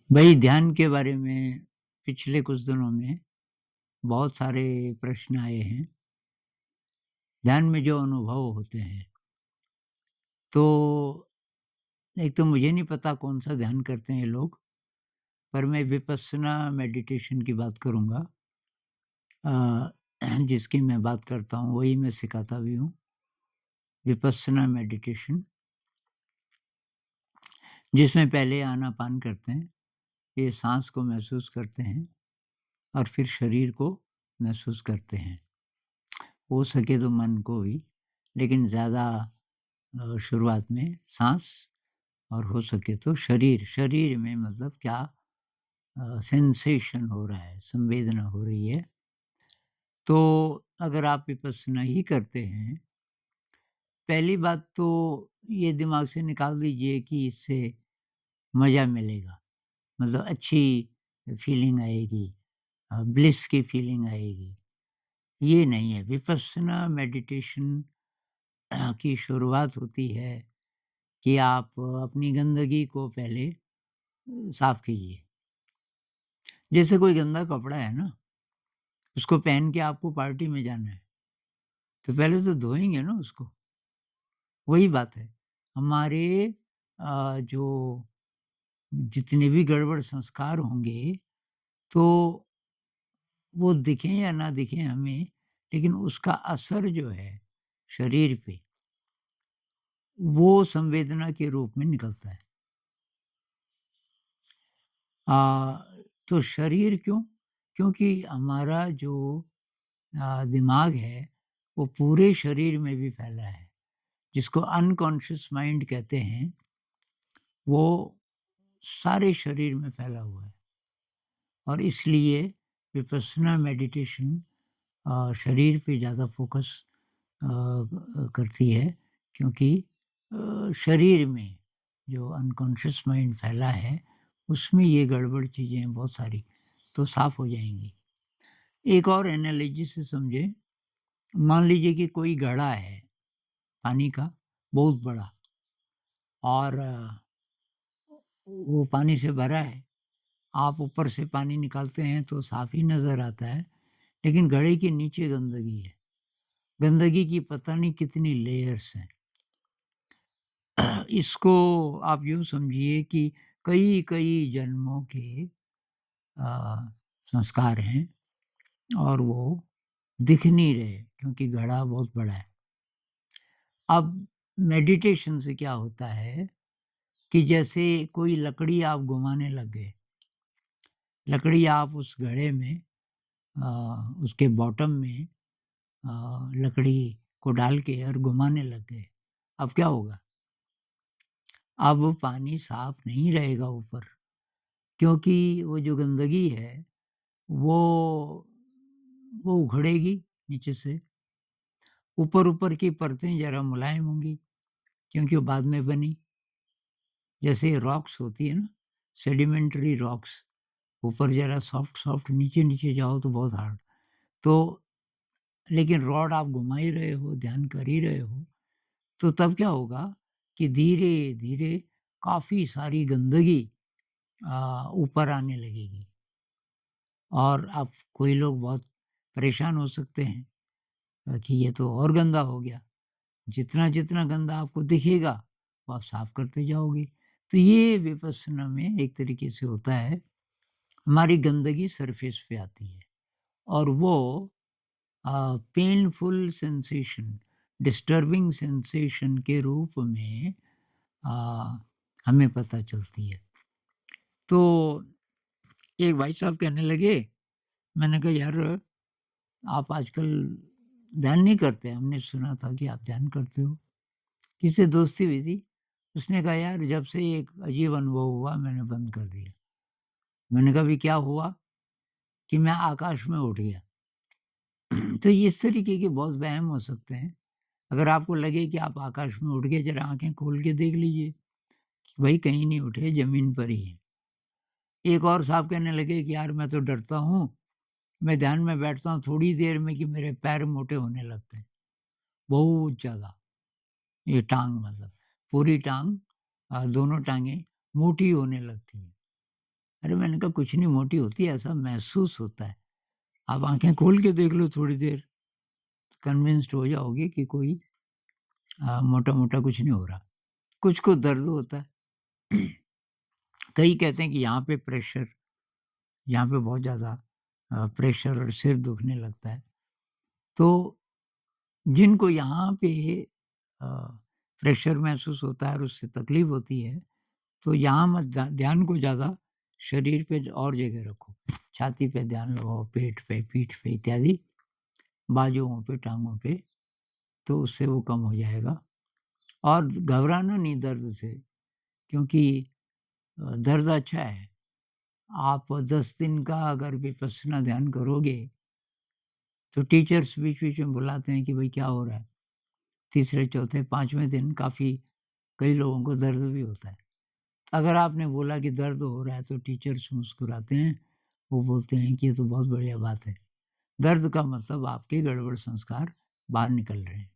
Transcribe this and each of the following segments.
भई ध्यान के बारे में पिछले कुछ दिनों में बहुत सारे प्रश्न आए हैं। ध्यान में जो अनुभव होते हैं, तो एक तो मुझे नहीं पता कौन-सा ध्यान करते हैं ये लोग, पर मैं विपस्सना मेडिटेशन की बात करूँगा। अ, जिसकी मैं बात करता हूँ, वही मैं सिखाता भी हूँ। विपस्सना मेडिटेशन, जिसमें पहले आनापान करते हैं, ये साँस को महसूस करते हैं और फिर शरीर को महसूस करते हैं। हो सके तो मन को भी, लेकिन ज़्यादा शुरुआत में साँस और हो सके तो शरीर, शरीर में मतलब क्या सेंसेशन हो रहा है, संवेदना हो रही है। तो अगर आप विपस्सना ही करते हैं, पहली बात तो ये दिमाग से निकाल दीजिए कि इससे मज़ा मिलेगा, मतलब अच्छी फीलिंग आएगी, ब्लिस की फीलिंग आएगी, ये नहीं है। विपस्सना मेडिटेशन की शुरुआत होती है कि आप अपनी गंदगी को पहले साफ़ कीजिए। जैसे कोई गंदा कपड़ा है ना, उसको पहन के आपको पार्टी में जाना है, तो पहले तो धोएँगे ना उसको, वही बात है। हमारे जो जितने भी गड़बड़ संस्कार होंगे, तो वो दिखें या ना दिखें हमें, लेकिन उसका असर जो है शरीर पे, वो संवेदना के रूप में निकलता है। अ, तो शरीर क्यों? क्योंकि हमारा जो दिमाग है, वो पूरे शरीर में भी फैला है, जिसको अनकॉन्शियस माइंड कहते हैं, वो सारे शरीर में फैला हुआ है और इसलिए विपस्सना मेडिटेशन शरीर पे ज़्यादा फ़ोकस करती है क्योंकि शरीर में जो अनकॉन्शियस माइंड फैला है, उसमें ये गड़बड़ चीज़ें हैं बहुत सारी, तो साफ़ हो जाएँगी। एक और एनालॉजी से समझें, मान लीजिए कि कोई घड़ा है पानी का, बहुत बड़ा और वो पानी से भरा है। आप ऊपर से पानी निकालते हैं तो साफ़ ही नज़र आता है, लेकिन घड़े के नीचे गंदगी है। गंदगी की पता नहीं कितनी लेयर्स हैं। इसको आप यूँ समझिए कि कई-कई जन्मों के अ, संस्कार हैं और वो दिख नहीं रहे क्योंकि घड़ा बहुत बड़ा है। अब मेडिटेशन से क्या होता है कि जैसे कोई लकड़ी आप घुमाने लग गए, लकड़ी आप उस घड़े में उसके बॉटम में लकड़ी को डाल के और घुमाने लग गए। अब क्या होगा? अब पानी साफ नहीं रहेगा ऊपर क्योंकि वो जो गंदगी है वो वो उखड़ेगी नीचे से। ऊपर-ऊपर की परतें ज़रा मुलायम होंगी क्योंकि वो बाद में बनी। जैसे रॉक्स होती है ना, सेडिमेंट्री रॉक्स, ऊपर ज़रा सॉफ्ट-सॉफ्ट, नीचे-नीचे जाओ तो बहुत हार्ड। तो लेकिन रॉड आप घुमा ही रहे हो, ध्यान कर ही रहे हो, तो तब क्या होगा कि धीरे-धीरे काफ़ी सारी गंदगी ऊपर आने लगेगी और अब कोई लोग बहुत परेशान हो सकते हैं कि ये तो और गंदा हो गया। जितना-जितना गंदा आपको दिखेगा, वो आप साफ करते जाओगे। तो ये विपस्सना में एक तरीके से होता है, हमारी गंदगी सरफेस पे आती है और वो पेनफुल सेंसेशन, डिस्टर्बिंग सेंसेशन के रूप में अ, हमें पता चलती है। तो एक भाई साहब कहने लगे, मैंने कहा यार आप आजकल ध्यान नहीं करते, हमने सुना था कि आप ध्यान करते हो। किसी से दोस्ती हुई थी, उसने कहा यार जब से एक अजीब अनुभव हुआ मैंने बंद कर दिया। मैंने कहा अभी क्या हुआ? कि मैं आकाश में उठ गया। तो इस तरीके के बहुत वहम हो सकते हैं। अगर आपको लगे कि आप आकाश में उड़ गए, ज़रा आँखें खोल के देख लीजिए कि भई कहीं नहीं उठे, ज़मीन पर ही हैं। एक और साहब कहने लगे कि यार मैं तो डरता हूँ, मैं ध्यान में बैठता हूँ थोड़ी देर में कि मेरे पैर मोटे होने लगते हैं, बहुत ज़्यादा। ये टाँग मतलब, पूरी टाँग दोनों टाँगें मोटी होने लगती हैं। अरे मैंने कहा कुछ नहीं मोटी होती है, ऐसा महसूस होता है। आप आँखें खोल के देख लो थोड़ी देर, कन्विंस्ड हो जाओगे कि कोई मोटा-मोटा कुछ नहीं हो रहा। कुछ को दर्द होता है। कई कहते हैं कि यहाँ पे प्रेशर, यहाँ पे बहुत ज़्यादा प्रेशर और सिर दुखने लगता है। तो जिनको यहाँ पे अ, प्रेशर महसूस होता है और उससे तकलीफ़ होती है, तो यहाँ मत ध्यान को ज़्यादा शरीर पे और जगह रखो। छाती पे ध्यान लगाओ, पेट पे, पीठ पे इत्यादि, बाजुओं पे, टाँगों पे, तो उससे वो कम हो जाएगा। और घबराना नहीं दर्द से, क्योंकि दर्द अच्छा है। आप 10 दिन का अगर विपश्यना ध्यान करोगे, तो टीचर्स बीच-बीच में बुलाते हैं कि भई क्या हो रहा है? तीसरे, चौथे, 5वें दिन काफ़ी कई लोगों को दर्द भी होता है। अगर आपने बोला कि दर्द हो रहा है तो टीचर्स मुस्कुराते हैं, वो बोलते हैं कि ये तो बहुत बढ़िया बात है। दर्द का मतलब आपके गड़बड़ संस्कार बाहर निकल रहे हैं।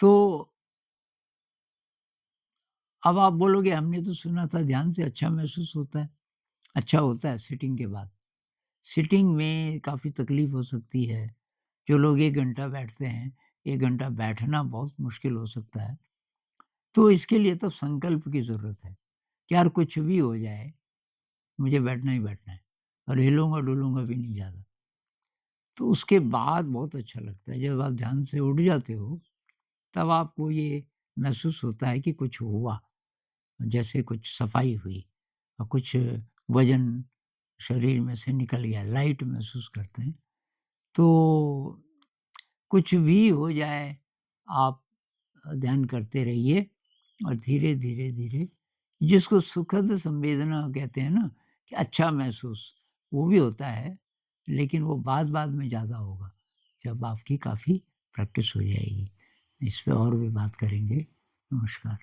तो अब आप बोलोगे हमने तो सुना था ध्यान से अच्छा महसूस होता है। अच्छा होता है सिटिंग के बाद। सिटिंग में काफ़ी तकलीफ़ हो सकती है। जो लोग 1 घंटा बैठते हैं, 1 घंटा बैठना बहुत मुश्किल हो सकता है। तो इसके लिए तो संकल्प की ज़रूरत है कि यार कुछ भी हो जाए, मुझे बैठना ही बैठना है और हिलूँगा-डुलूँगा भी नहीं ज़्यादा। तो उसके बाद बहुत अच्छा लगता है, जब आप ध्यान से उठ जाते हो, तब आपको ये महसूस होता है कि कुछ हुआ, जैसे कुछ सफाई हुई और कुछ वज़न शरीर में से निकल गया, लाइट महसूस करते हैं। तो कुछ भी हो जाए, आप ध्यान करते रहिए और धीरे, धीरे, धीरे जिसको सुखद संवेदना कहते हैं ना कि अच्छा महसूस, वो भी होता है, लेकिन वो बाद-बाद में ज़्यादा होगा, जब आपकी काफ़ी प्रैक्टिस हो जाएगी। इस पे और भी बात करेंगे। नमस्कार।